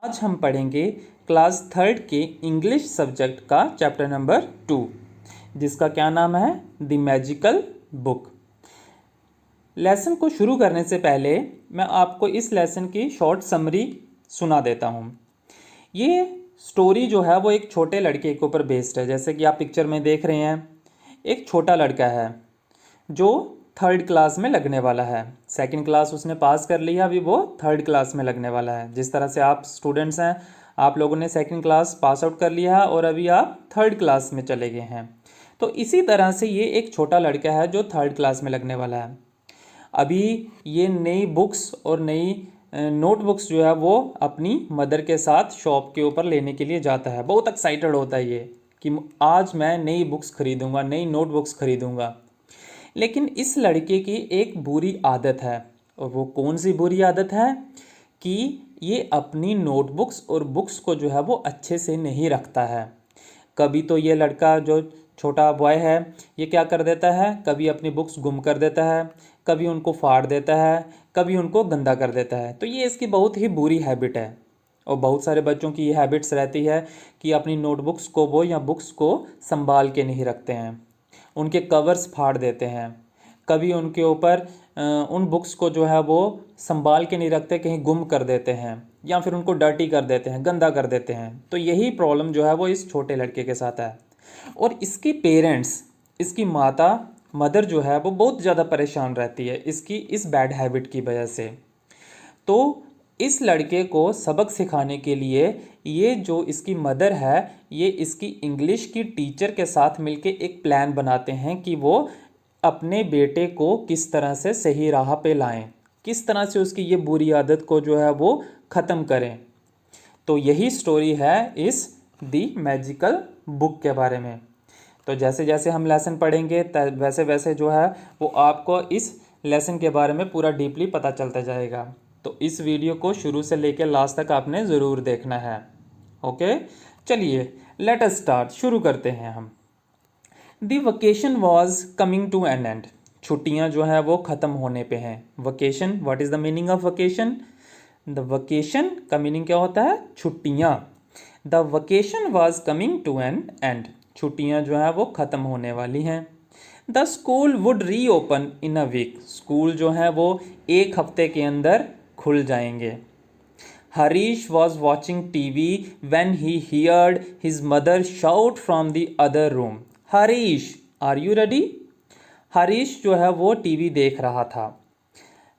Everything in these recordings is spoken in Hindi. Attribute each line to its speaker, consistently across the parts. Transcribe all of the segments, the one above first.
Speaker 1: आज हम पढ़ेंगे क्लास थर्ड के इंग्लिश सब्जेक्ट का चैप्टर नंबर 2, जिसका क्या नाम है, द मैजिकल बुक। लेसन को शुरू करने से पहले मैं आपको इस लेसन की शॉर्ट समरी सुना देता हूँ। ये स्टोरी जो है वो एक छोटे लड़के के ऊपर बेस्ड है। जैसे कि आप पिक्चर में देख रहे हैं, एक छोटा लड़का है जो थर्ड क्लास में लगने वाला है। सेकंड क्लास उसने पास कर लिया, अभी वो थर्ड क्लास में लगने वाला है। जिस तरह से आप स्टूडेंट्स हैं, आप लोगों ने सेकंड क्लास पास आउट कर लिया है और अभी आप थर्ड क्लास में चले गए हैं। तो इसी तरह से ये एक छोटा लड़का है जो थर्ड क्लास में लगने वाला है। अभी ये नई बुक्स और नई नोटबुक्स जो है वो अपनी मदर के साथ शॉप के ऊपर लेने के लिए जाता है। बहुत एक्साइटेड होता है ये कि आज मैं नई बुक्स खरीदूंगा, नई नोटबुक्स खरीदूंगा। लेकिन इस लड़के की एक बुरी आदत है, और वो कौन सी बुरी आदत है कि ये अपनी नोटबुक्स और बुक्स को जो है वो अच्छे से नहीं रखता है। कभी तो ये लड़का जो छोटा बॉय है ये क्या कर देता है, कभी अपनी बुक्स गुम कर देता है, कभी उनको फाड़ देता है, कभी उनको गंदा कर देता है। तो ये इसकी बहुत ही बुरी हैबिट है। और बहुत सारे बच्चों की ये हैबिट्स रहती है कि अपनी नोटबुक्स को वो या बुक्स को संभाल के नहीं रखते हैं, उनके कवर्स फाड़ देते हैं, कभी उनके ऊपर उन बुक्स को जो है वो संभाल के नहीं रखते, कहीं गुम कर देते हैं या फिर उनको डर्टी कर देते हैं, गंदा कर देते हैं। तो यही प्रॉब्लम जो है वो इस छोटे लड़के के साथ है। और इसकी पेरेंट्स, इसकी मदर जो है वो बहुत ज़्यादा परेशान रहती है इसकी इस बैड हैबिट की वजह से। तो इस लड़के को सबक सिखाने के लिए ये जो इसकी मदर है ये इसकी इंग्लिश की टीचर के साथ मिलके एक प्लान बनाते हैं कि वो अपने बेटे को किस तरह से सही राह पे लाएं, किस तरह से उसकी ये बुरी आदत को जो है वो ख़त्म करें। तो यही स्टोरी है इस दी मैजिकल बुक के बारे में। तो जैसे जैसे हम लेसन पढ़ेंगे वैसे वैसे जो है वो आपको इस लेसन के बारे में पूरा डीपली पता चलता जाएगा। तो इस वीडियो को शुरू से लेकर लास्ट तक आपने ज़रूर देखना है। ओके, चलिए लेट अस स्टार्ट, शुरू करते हैं हम। The vacation was coming to an end. छुट्टियाँ जो हैं वो ख़त्म होने पे हैं। Vacation, what is the meaning of vacation? The vacation का मीनिंग क्या होता है? छुट्टियाँ। The vacation was coming to an end. छुट्टियाँ जो हैं वो ख़त्म होने वाली हैं। The school would reopen in a week. School जो है वो एक हफ्ते के अंदर खुल जाएंगे। Harish was watching TV when he heard his mother shout from the other room. Harish, are you ready? Harish जो है वो टीवी देख रहा था।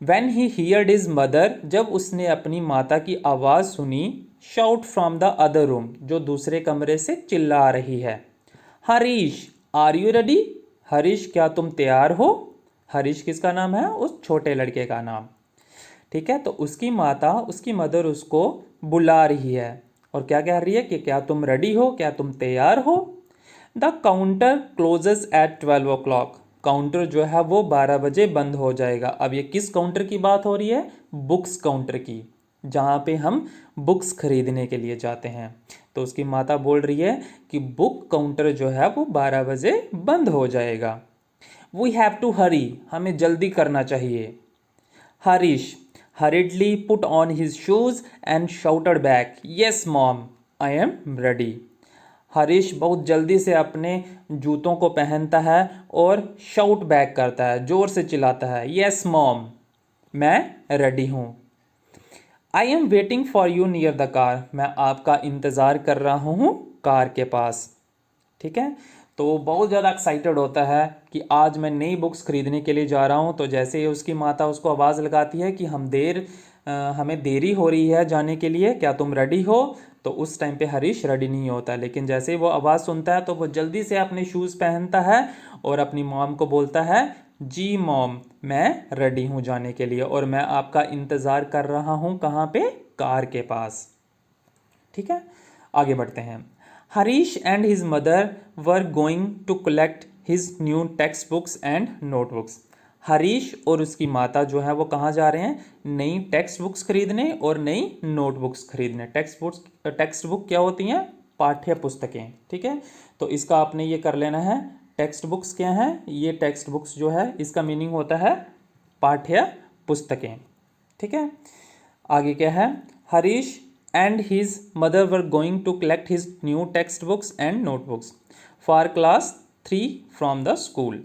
Speaker 1: When he heard his mother, जब उसने अपनी माता की आवाज़ सुनी, shout from the other room, जो दूसरे कमरे से चिल्ला रही है। Harish, are you ready? Harish, क्या तुम तैयार हो? हरीश किसका नाम है? उस छोटे लड़के का नाम। ठीक है, तो उसकी माता, उसकी मदर उसको बुला रही है और क्या कह रही है कि क्या तुम रेडी हो, क्या तुम तैयार हो? The counter closes at 12 o'clock। Counter जो है वो 12 बजे बंद हो जाएगा। अब ये किस काउंटर की बात हो रही है? बुक्स काउंटर की, जहाँ पे हम बुक्स खरीदने के लिए जाते हैं। तो उसकी माता बोल रही है कि बुक काउंटर जो है वो 12 बजे बंद हो जाएगा। वी हैव टू हरी, हमें जल्दी करना चाहिए। Harish hurriedly put on his shoes and shouted back, yes mom, I am ready. Harish बहुत जल्दी से अपने जूतों को पहनता है और शाउट बैक करता है, जोर से चिल्लाता है, यस मॉम, मैं रेडी हूँ। I am waiting for you near the car, मैं आपका इंतज़ार कर रहा हूँ कार के पास। ठीक है, तो बहुत ज़्यादा एक्साइटेड होता है कि आज मैं नई बुक्स खरीदने के लिए जा रहा हूँ। तो जैसे ही उसकी माता उसको आवाज़ लगाती है कि हमें देरी हो रही है जाने के लिए, क्या तुम रेडी हो? तो उस टाइम पे हरीश रेडी नहीं होता, लेकिन जैसे ही वो आवाज़ सुनता है तो वो जल्दी से अपने शूज़ पहनता है और अपनी मॉम को बोलता है, जी मॉम, मैं रेडी हूँ जाने के लिए और मैं आपका इंतज़ार कर रहा हूँ। कहाँ पे? कार के पास। ठीक है, आगे बढ़ते हैं। Harish and his mother were going to collect his new text books and notebooks. Harish और उसकी माता जो है वो कहाँ जा रहे हैं? नई टेक्स्ट बुक्स खरीदने और नई नोटबुक्स खरीदने। टेक्स्ट बुक क्या होती हैं? पाठ्य पुस्तकें। ठीक है, तो इसका आपने ये कर लेना है। टेक्स्ट बुक्स क्या हैं? ये टेक्स्ट बुक्स जो है इसका मीनिंग होता है पाठ्य पुस्तकें। ठीक है, आगे क्या है? Harish and his mother were going to collect his new textbooks and notebooks for class 3 from the school.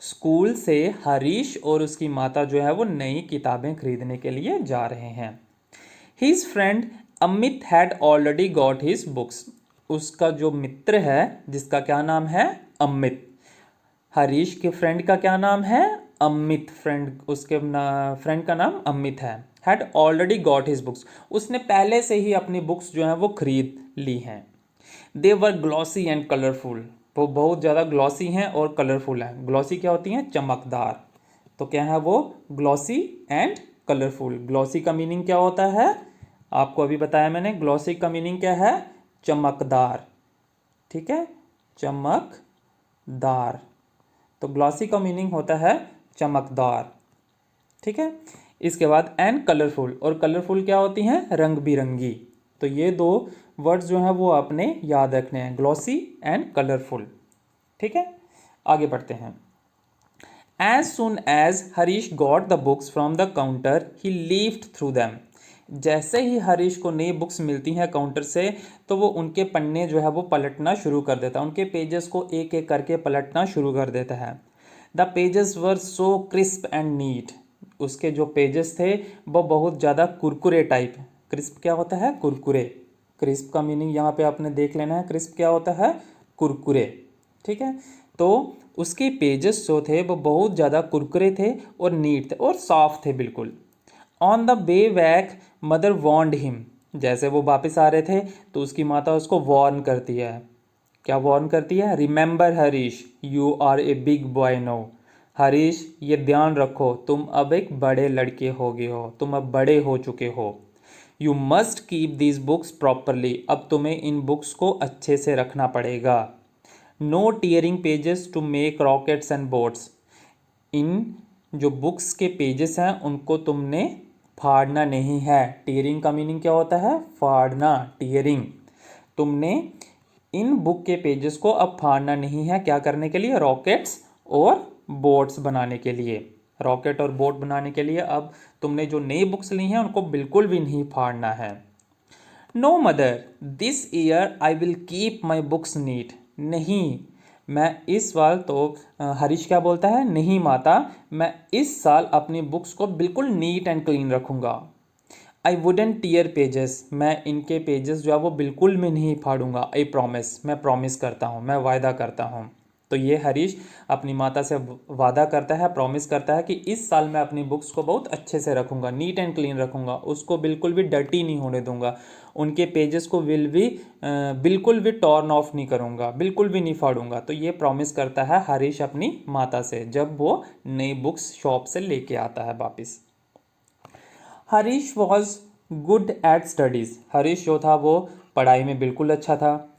Speaker 1: School से हरीश और उसकी माता जो है वो नई किताबें खरीदने के लिए जा रहे हैं. His friend Amit had already got his books. उसका जो मित्र है जिसका क्या नाम है अमित, हरीश के फ्रेंड का क्या नाम है अमित, उसके फ्रेंड का नाम अमित है. Had already got his books, उसने पहले से ही अपनी बुक्स जो हैं वो खरीद ली हैं. दे वर ग्लॉसी एंड कलरफुल, वो बहुत ज़्यादा ग्लॉसी हैं और कलरफुल हैं. ग्लॉसी क्या होती हैं चमकदार, तो क्या है वो ग्लॉसी एंड कलरफुल. ग्लॉसी का मीनिंग क्या होता है आपको अभी बताया मैंने. ग्लॉसी का मीनिंग क्या है चमकदार, ठीक है, चमकदार. तो ग्लॉसी का मीनिंग होता है चमकदार, ठीक है. इसके बाद एंड कलरफुल, और कलरफुल क्या होती हैं रंग बिरंगी. तो ये दो वर्ड्स जो हैं वो आपने याद रखने हैं, ग्लॉसी एंड कलरफुल, ठीक है. आगे बढ़ते हैं. As soon as Harish got the books from the counter he leafed through them. जैसे ही हरीश को नई बुक्स मिलती हैं काउंटर से तो वो उनके पन्ने जो है वो पलटना शुरू कर देता है, उनके पेजेस को एक एक करके पलटना शुरू कर देता है. The pages were so crisp and neat. उसके जो पेजेस थे वो बहुत ज़्यादा कुरकुरे टाइप. क्रिस्प क्या होता है कुरकुरे. क्रिस्प का मीनिंग यहाँ पे आपने देख लेना है. क्रिस्प क्या होता है कुरकुरे, ठीक है. तो उसके पेजेस जो थे वो बहुत ज़्यादा कुरकुरे थे और नीट थे और साफ थे बिल्कुल. On the way back mother warned him. जैसे वो वापस आ रहे थे तो उसकी माता उसको वॉर्न करती है. क्या वॉर्न करती है remember Harish you are a big boy no. Harish ये ध्यान रखो तुम अब एक बड़े लड़के हो गए हो, तुम अब बड़े हो चुके हो. You must keep these books properly. अब तुम्हें इन बुक्स को अच्छे से रखना पड़ेगा. No tearing pages to make rockets and boats. इन जो बुक्स के पेजेस हैं उनको तुमने फाड़ना नहीं है. टीयरिंग का मीनिंग क्या होता है फाड़ना, टीयरिंग. तुमने इन बुक के पेजेस को अब फाड़ना नहीं है. क्या करने के लिए रॉकेट्स और बोट्स बनाने के लिए. रॉकेट और बोट बनाने के लिए अब तुमने जो नई बुक्स ली हैं उनको बिल्कुल भी नहीं फाड़ना है. No mother this year I will keep my books neat. नहीं, मैं इस साल तो हरीश क्या बोलता है नहीं माता, मैं इस साल अपनी बुक्स को बिल्कुल नीट एंड क्लीन रखूँगा. I wouldn't tear pages. मैं इनके पेजेस जो है वो बिल्कुल भी नहीं फाड़ूंगा. आई प्रॉमिस, मैं प्रॉमिस करता हूँ, मैं वायदा करता हूँ. तो ये हरीश अपनी माता से वादा करता है, प्रॉमिस करता है कि इस साल मैं अपनी बुक्स को बहुत अच्छे से रखूँगा, नीट एंड क्लीन रखूँगा, उसको बिल्कुल भी डर्टी नहीं होने दूंगा. उनके पेजेस को बिल्कुल भी टॉर्न ऑफ नहीं करूँगा, बिल्कुल भी नहीं फाड़ूंगा. तो ये प्रॉमिस करता है हरीश अपनी माता से जब वो नई बुक्स शॉप से लेके आता है वापस. Harish was good at studies. Harish जो था वो पढ़ाई में बिल्कुल अच्छा था.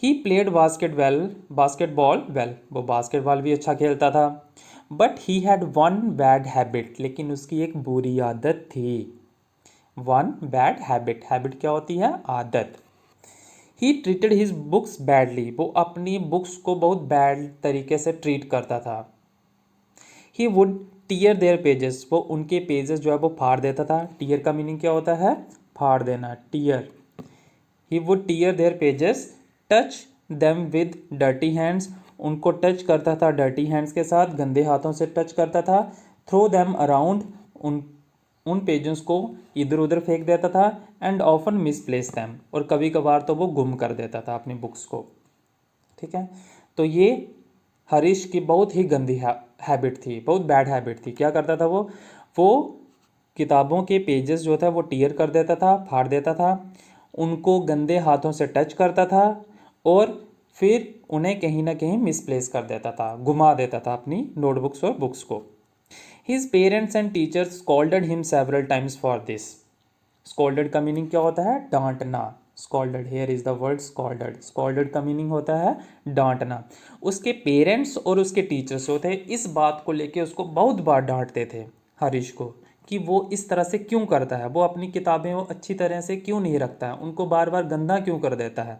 Speaker 1: He played basketball well. वो बास्केटबॉल भी अच्छा खेलता था. But he had one bad habit. लेकिन उसकी एक बुरी आदत थी. One bad habit. हैबिट क्या होती है आदत. He treated his books badly. वो अपनी बुक्स को बहुत बैड तरीके से ट्रीट करता था. He would tear their pages. वो उनके पेजेस जो है वो फाड़ देता था. टीयर का मीनिंग क्या होता है फाड़ देना, tear. He would tear their pages. Touch them with dirty hands. उनको टच करता था डर्टी हैंड्स के साथ, गंदे हाथों से टच करता था. Throw them around. उन पेजेस को इधर उधर फेंक देता था. And often misplace them. और कभी कभार तो वो गुम कर देता था अपनी बुक्स को, ठीक है. तो ये हरीश की बहुत ही गंदी हैबिट थी, बहुत बैड हैबिट थी. क्या करता था वो किताबों के पेजेस जो था वो टीयर कर देता था, फाड़ देता था, उनको गंदे हाथों से टच करता था और फिर उन्हें कहीं ना कहीं मिसप्लेस कर देता था, घुमा देता था अपनी नोटबुक्स और बुक्स को. His parents and teachers scolded him several times for this. Scolded का मीनिंग क्या होता है डांटना. Scolded, here is the word scolded. Scolded का मीनिंग होता है डांटना. उसके पेरेंट्स और उसके टीचर्स जो थे इस बात को लेके उसको बहुत बार डांटते थे हरीश को कि वो इस तरह से क्यों करता है, वो अपनी किताबें वो अच्छी तरह से क्यों नहीं रखता है, उनको बार बार गंदा क्यों कर देता है.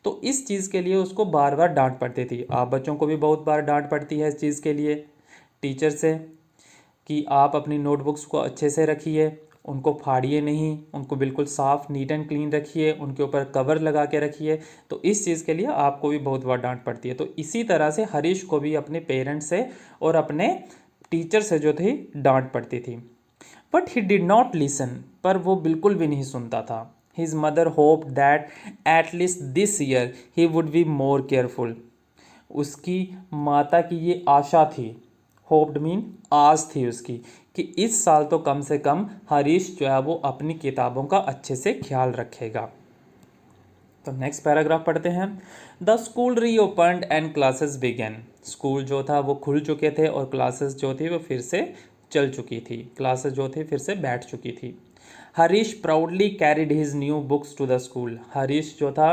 Speaker 1: तो इस चीज़ के लिए उसको बार बार डांट पड़ती थी. आप बच्चों को भी बहुत बार डांट पड़ती है इस चीज़ के लिए टीचर से कि आप अपनी नोटबुक्स को अच्छे से रखिए, उनको फाड़िए नहीं, उनको बिल्कुल साफ़ नीट एंड क्लीन रखिए, उनके ऊपर कवर लगा के रखिए। तो इस चीज़ के लिए आपको भी बहुत बार डांट पड़ती है। तो इसी तरह से हरीश को भी अपने पेरेंट्स से और अपने टीचर से जो थी डांट पड़ती थी। But he did not listen, पर वो बिल्कुल भी नहीं सुनता था। His mother hope that at least this year he would be more careful. उसकी माता की ये आशा थी, होप्ड मीन आस थी उसकी, कि इस साल तो कम से कम हरीश जो है वो अपनी किताबों का अच्छे से ख्याल रखेगा। तो नेक्स्ट पैराग्राफ पढ़ते हैं। The school reopened and classes begin. School जो था वो खुल चुके थे और क्लासेस जो थी वो फिर से चल चुकी थी, क्लासेस जो थी फिर से बैठ चुकी थी। Harish proudly carried his new books to the school. Harish जो था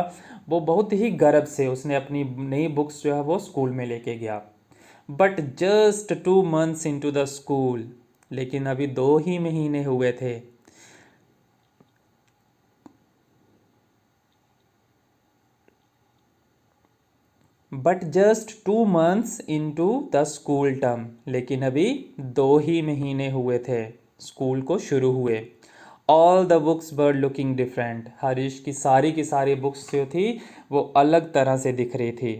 Speaker 1: वो बहुत ही गर्व से उसने अपनी नई बुक्स जो है वो स्कूल में लेके गया। But just 2 months into the school, लेकिन अभी 2 ही महीने हुए थे। But just 2 months into the school term, लेकिन अभी 2 ही महीने हुए थे स्कूल को शुरू हुए। All the books were looking different. Harish की सारी बुक्स जो थी वो अलग तरह से दिख रही थी,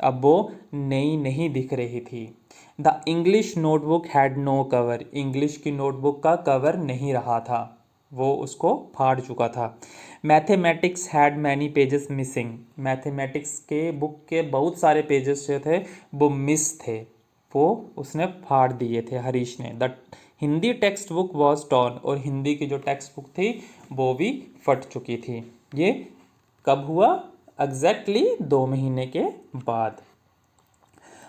Speaker 1: अब वो नई नहीं दिख रही थी। The English notebook had no cover. English की नोटबुक का कवर नहीं रहा था, वो उसको फाड़ चुका था। Mathematics had many pages missing. Mathematics के बुक के बहुत सारे पेजेस जो थे वो मिस थे, वो उसने फाड़ दिए थे हरीश ने। The Hindi text book was torn. और हिंदी की जो टेक्स्ट बुक थी वो भी फट चुकी थी। ये कब हुआ? एग्जैक्टली 2 महीने के बाद।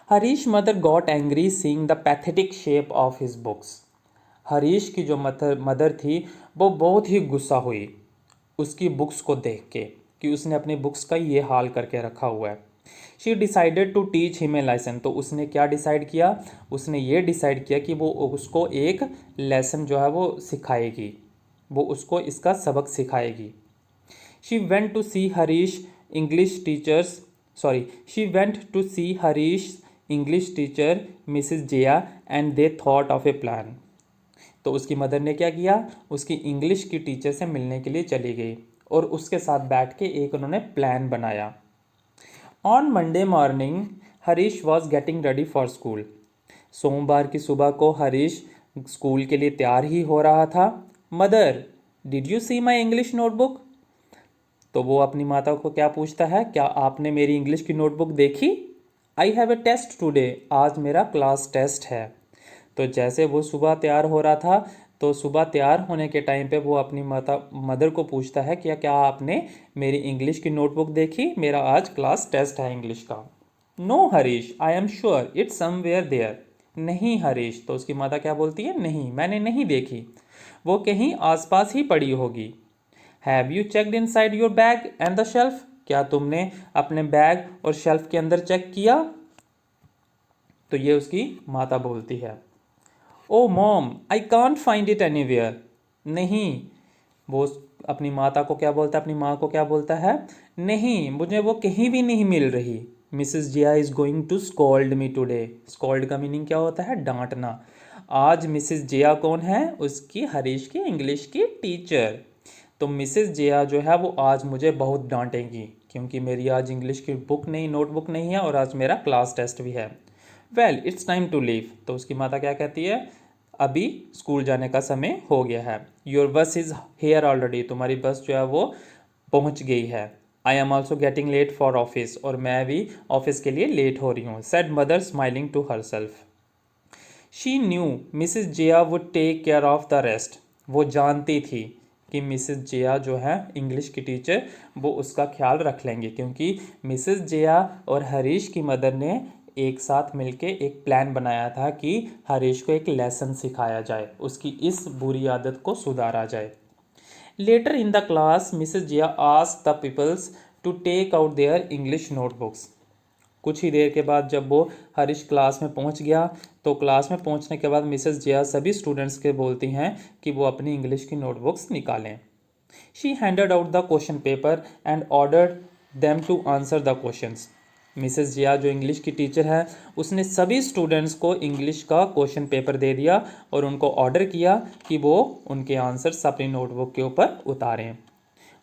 Speaker 1: Harish mother got angry seeing the pathetic shape of his books. Harish की जो मदर थी वो बहुत ही गुस्सा हुई उसकी बुक्स को देख के कि उसने अपनी बुक्स का ये हाल करके रखा हुआ है। She decided to teach him a lesson. तो उसने क्या डिसाइड किया? उसने ये डिसाइड किया कि वो उसको एक लेसन जो है वो सिखाएगी, वो उसको इसका सबक सिखाएगी। She went to see Harish English teachers she went to see Harish English teacher Mrs Jia and they thought of a plan. तो उसकी मदर ने क्या किया? उसकी इंग्लिश की टीचर से मिलने के लिए चली गई और उसके साथ बैठ के एक उन्होंने प्लान बनाया। On Monday morning Harish was getting ready for school. सोमवार की सुबह को हरीश स्कूल के लिए तैयार ही हो रहा था। Mother, did you see my English notebook? तो वो अपनी माता को क्या पूछता है? क्या आपने मेरी इंग्लिश की नोटबुक देखी? I have a test today. आज मेरा क्लास टेस्ट है। तो जैसे वो सुबह तैयार हो रहा था, तो सुबह तैयार होने के टाइम पे वो अपनी मदर को पूछता है कि क्या आपने मेरी इंग्लिश की नोटबुक देखी? मेरा आज क्लास टेस्ट है इंग्लिश का। No Harish, I am sure it's somewhere there. नहीं हरीश। तो उसकी माता क्या बोलती है? नहीं, मैंने नहीं देखी, वो कहीं आसपास ही पड़ी होगी। Have you checked in side your bag and the shelf? क्या तुमने अपने बैग और शेल्फ के अंदर चेक किया? तो ये उसकी माता बोलती है। Oh mom, I can't find it anywhere. नहीं, वो अपनी माता को क्या बोलता है? अपनी माँ को क्या बोलता है? नहीं, मुझे वो कहीं भी नहीं मिल रही। Mrs Jiya is going to scold me today. Scold का मीनिंग क्या होता है? डांटना। आज मिसेस जिया कौन है? उसकी हरीश की इंग्लिश की टीचर। तो मिसेस जिया जो है वो आज मुझे बहुत डांटेंगी क्योंकि मेरी आज इंग्लिश की बुक नहीं, नोटबुक नहीं है और आज मेरा क्लास टेस्ट भी है। Well it's time to leave. तो उसकी माता क्या कहती है? अभी स्कूल जाने का समय हो गया है। योर बस इज़ हेयर ऑलरेडी। तुम्हारी बस जो है वो पहुंच गई है। I am also getting late for office. और मैं भी ऑफिस के लिए लेट हो रही हूँ। Said mother smiling to herself. She knew Mrs Jiya would take care of the rest. वो जानती थी कि मिसिज जिया जो है इंग्लिश की टीचर, वो उसका ख्याल रख लेंगे क्योंकि मिसिज जिया और हरीश की मदर ने एक साथ मिलके एक प्लान बनाया था कि हरीश को एक लेसन सिखाया जाए, उसकी इस बुरी आदत को सुधारा जाए। Later in the class Mrs Jiya asked the peoples to take out their English notebooks. कुछ ही देर के बाद जब वो हरीश क्लास में पहुंच गया तो क्लास में पहुंचने के बाद मिसेस जिया सभी स्टूडेंट्स के बोलती हैं कि वो अपनी इंग्लिश की नोटबुक्स निकालें। She handed out the question paper and ordered them to answer the questions. Mrs Jia जो इंग्लिश की टीचर है उसने सभी स्टूडेंट्स को इंग्लिश का क्वेश्चन पेपर दे दिया और उनको ऑर्डर किया कि वो उनके आंसर्स अपनी नोटबुक के ऊपर उतारें।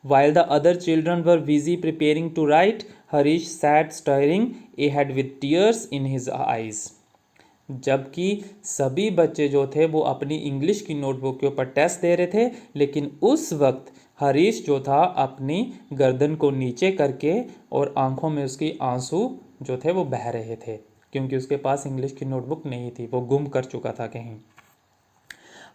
Speaker 1: While the other children were busy preparing to write, Harish sat staring ahead with tears in his eyes. जबकि सभी बच्चे जो थे वो अपनी इंग्लिश की नोटबुक के ऊपर टेस्ट दे रहे थे, लेकिन उस वक्त हरीश जो था अपनी गर्दन को नीचे करके और आंखों में उसकी आंसू जो थे वो बह रहे थे, क्योंकि उसके पास इंग्लिश की नोटबुक नहीं थी, वो गुम कर चुका था कहीं।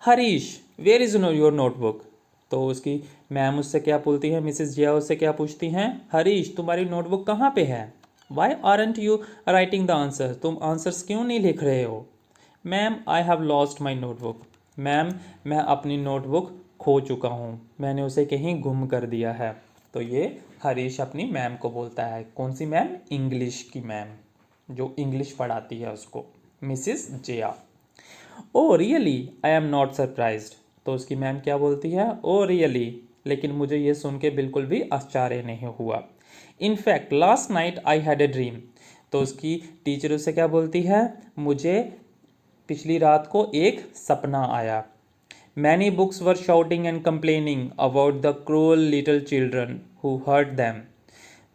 Speaker 1: Harish, where is your notebook? तो उसकी मैम उससे क्या बोलती है, मिसेस जिया उससे क्या पूछती हैं, हरीश तुम्हारी नोटबुक कहाँ पे है? Why aren't you writing the answer? तुम आंसर्स क्यों नहीं लिख रहे हो? Ma'am I have lost my notebook. Ma'am मैं अपनी नोटबुक खो चुका हूँ, मैंने उसे कहीं गुम कर दिया है। तो ये हरीश अपनी मैम को बोलता है। कौन सी मैम? इंग्लिश की मैम, जो इंग्लिश पढ़ाती है उसको, Mrs Jiya. Oh really, I am not surprised. तो उसकी मैम क्या बोलती है? ओ रियली, लेकिन मुझे ये सुन के बिल्कुल भी आश्चर्य नहीं हुआ। In fact last night I had a dream. तो उसकी टीचर उससे क्या बोलती है? मुझे पिछली रात को एक सपना आया। Many books were shouting and complaining about the cruel little children who hurt them.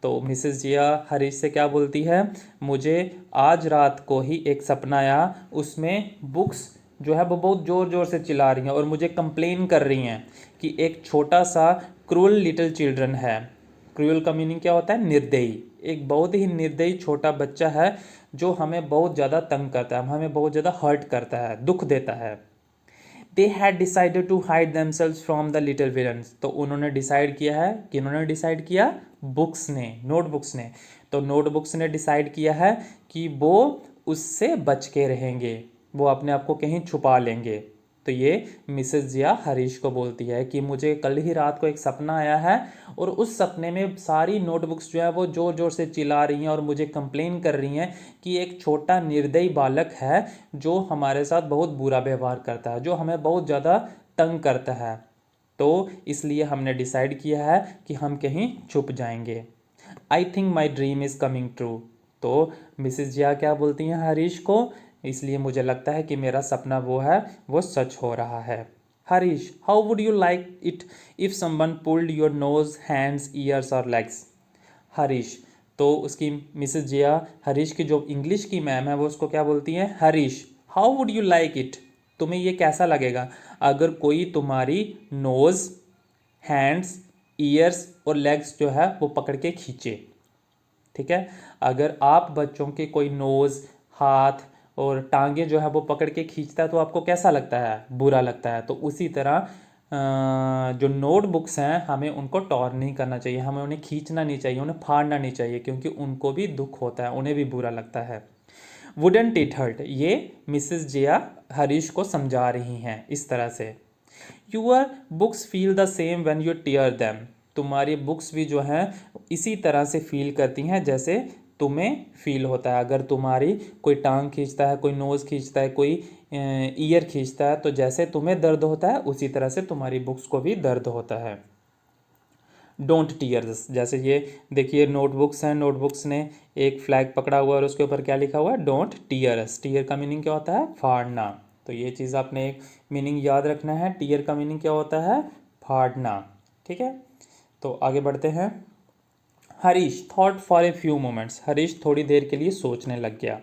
Speaker 1: तो मिसेस जिया हरीश से क्या बोलती है? मुझे आज रात को ही एक सपना आया, उसमें बुक्स जो है वो बहुत ज़ोर ज़ोर से चिल्ला रही हैं और मुझे कंप्लेन कर रही हैं कि एक छोटा सा क्रूअल लिटिल चिल्ड्रन है। क्रूअल का मीनिंग क्या होता है? निर्दयी। एक बहुत ही निर्दयी छोटा बच्चा है जो हमें बहुत ज़्यादा तंग करता है, हमें बहुत ज़्यादा हर्ट करता है, दुख देता है। They had decided to hide themselves from the little villains. तो उन्होंने डिसाइड किया है, कि उन्होंने डिसाइड किया, बुक्स ने, नोटबुक्स ने। तो नोटबुक्स ने डिसाइड किया है कि वो उससे बच के रहेंगे, वो अपने आप को कहीं छुपा लेंगे। तो ये मिसेस जिया हरीश को बोलती है कि मुझे कल ही रात को एक सपना आया है और उस सपने में सारी नोटबुक्स जो है वो ज़ोर ज़ोर से चिल्ला रही हैं और मुझे कंप्लेन कर रही हैं कि एक छोटा निर्दयी बालक है जो हमारे साथ बहुत बुरा व्यवहार करता है, जो हमें बहुत ज़्यादा तंग करता है। तो इसलिए हमने डिसाइड किया है कि हम कहीं छुप जाएंगे। I think my dream is coming true. तो मिसेस जिया क्या बोलती हैं हरीश को? इसलिए मुझे लगता है कि मेरा सपना वो है वो सच हो रहा है। Harish, how would you like it if someone pulled your nose, hands, years और लेग्स? हरीश, तो उसकी मिसेस जिया हरीश की जो इंग्लिश की मैम है वो उसको क्या बोलती हैं? Harish, how would you like it? तुम्हें ये कैसा लगेगा अगर कोई तुम्हारी नोज़, हैंड्स, ईयर्स और लेग्स जो है वो पकड़ के खींचे? ठीक है, अगर आप बच्चों के कोई नोज़, हाथ और टांगे जो है वो पकड़ के खींचता है तो आपको कैसा लगता है? बुरा लगता है। तो उसी तरह जो नोटबुक्स हैं हमें उनको टॉर नहीं करना चाहिए, हमें उन्हें खींचना नहीं चाहिए, उन्हें फाड़ना नहीं चाहिए, क्योंकि उनको भी दुख होता है, उन्हें भी बुरा लगता है। Wouldn't it hurt? ये मिसेस जिया हरीश को समझा रही हैं इस तरह से। Your books feel the same when you tear them. तुम्हारी बुक्स भी जो हैं इसी तरह से फील करती हैं जैसे तुम्हें फील होता है। अगर तुम्हारी कोई टांग खींचता है, कोई नोज़ खींचता है, कोई ईयर खींचता है, तो जैसे तुम्हें दर्द होता है उसी तरह से तुम्हारी बुक्स को भी दर्द होता है। डोंट टीयर्स, जैसे ये देखिए नोटबुक्स हैं, नोटबुक्स ने एक फ्लैग पकड़ा हुआ है और उसके ऊपर क्या लिखा हुआ है? Don't tears. टीयर का मीनिंग क्या होता है? फाड़ना। तो ये चीज़ आपने एक मीनिंग याद रखना है। टीयर का मीनिंग क्या होता है? फाड़ना। ठीक है, तो आगे बढ़ते हैं। Harish thought for a few moments. Harish थोड़ी देर के लिए सोचने लग गया।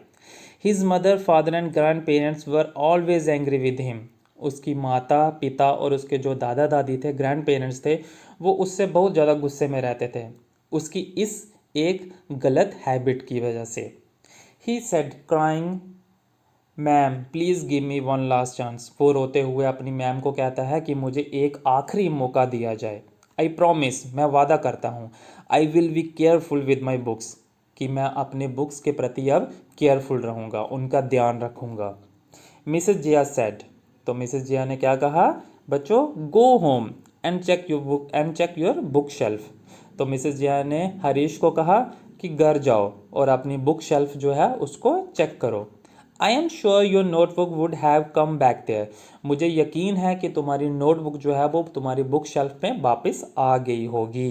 Speaker 1: His mother, father and grand parents were always angry with him. उसकी माता, पिता और उसके जो दादा दादी थे, ग्रैंड पेरेंट्स थे, वो उससे बहुत ज़्यादा गुस्से में रहते थे उसकी इस एक गलत हैबिट की वजह से। He said crying, ma'am please give me one last chance. वो रोते हुए अपनी मैम को कहता है कि मुझे एक आखिरी मौका दिया जाए। आई प्रॉमिस, मैं वादा करता हूँ, I will be careful with my books, कि मैं अपने बुक्स के प्रति अब केयरफुल रहूँगा, उनका ध्यान रखूँगा। मिसेस जिया सेड, तो मिसेस जिया ने क्या कहा? बच्चों, go home and check your bookshelf. तो मिसेस जिया ने हरीश को कहा कि घर जाओ और अपनी बुक शेल्फ जो है उसको चेक करो। I am sure your notebook would have come back there. मुझे यकीन है कि तुम्हारी नोटबुक जो है वो तुम्हारी बुक शेल्फ में वापस आ गई होगी।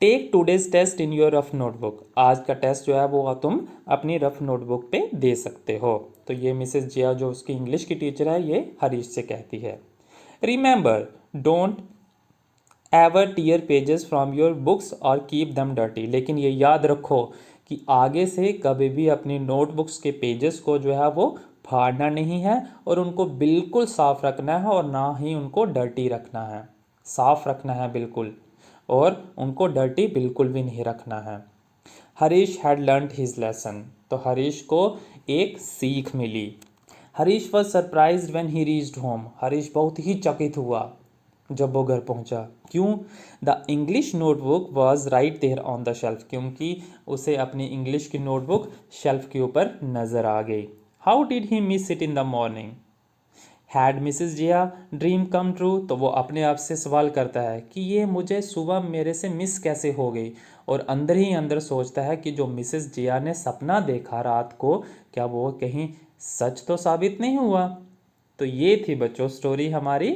Speaker 1: Take today's test in your rough notebook. आज का टेस्ट जो है वो तुम अपनी रफ नोटबुक पे दे सकते हो। तो ये मिसेस जिया जो उसकी इंग्लिश की टीचर है ये हरीश से कहती है। Remember don't ever tear pages from your books और कीप दम डर्टी। लेकिन ये याद रखो कि आगे से कभी भी अपनी नोटबुक्स के पेजेस को जो है वो फाड़ना नहीं है और उनको बिल्कुल साफ रखना है और ना ही उनको डर्टी रखना है। साफ रखना है बिल्कुल और उनको डर्टी बिल्कुल भी नहीं रखना है। Harish had learned his lesson. तो हरीश को एक सीख मिली। Harish was surprised when he reached home. Harish बहुत ही चकित हुआ जब वो घर पहुंचा। क्यों? The English notebook was right there on the shelf. क्योंकि उसे अपनी इंग्लिश की नोटबुक शेल्फ के ऊपर नज़र आ गई। How did he miss it in the morning? Had Mrs Jiya dream come true? तो वो अपने आप से सवाल करता है कि ये मुझे सुबह मेरे से मिस कैसे हो गई, और अंदर ही अंदर सोचता है कि जो मिसेस जिया ने सपना देखा रात को, क्या वो कहीं सच तो साबित नहीं हुआ। तो ये थी बच्चों स्टोरी हमारी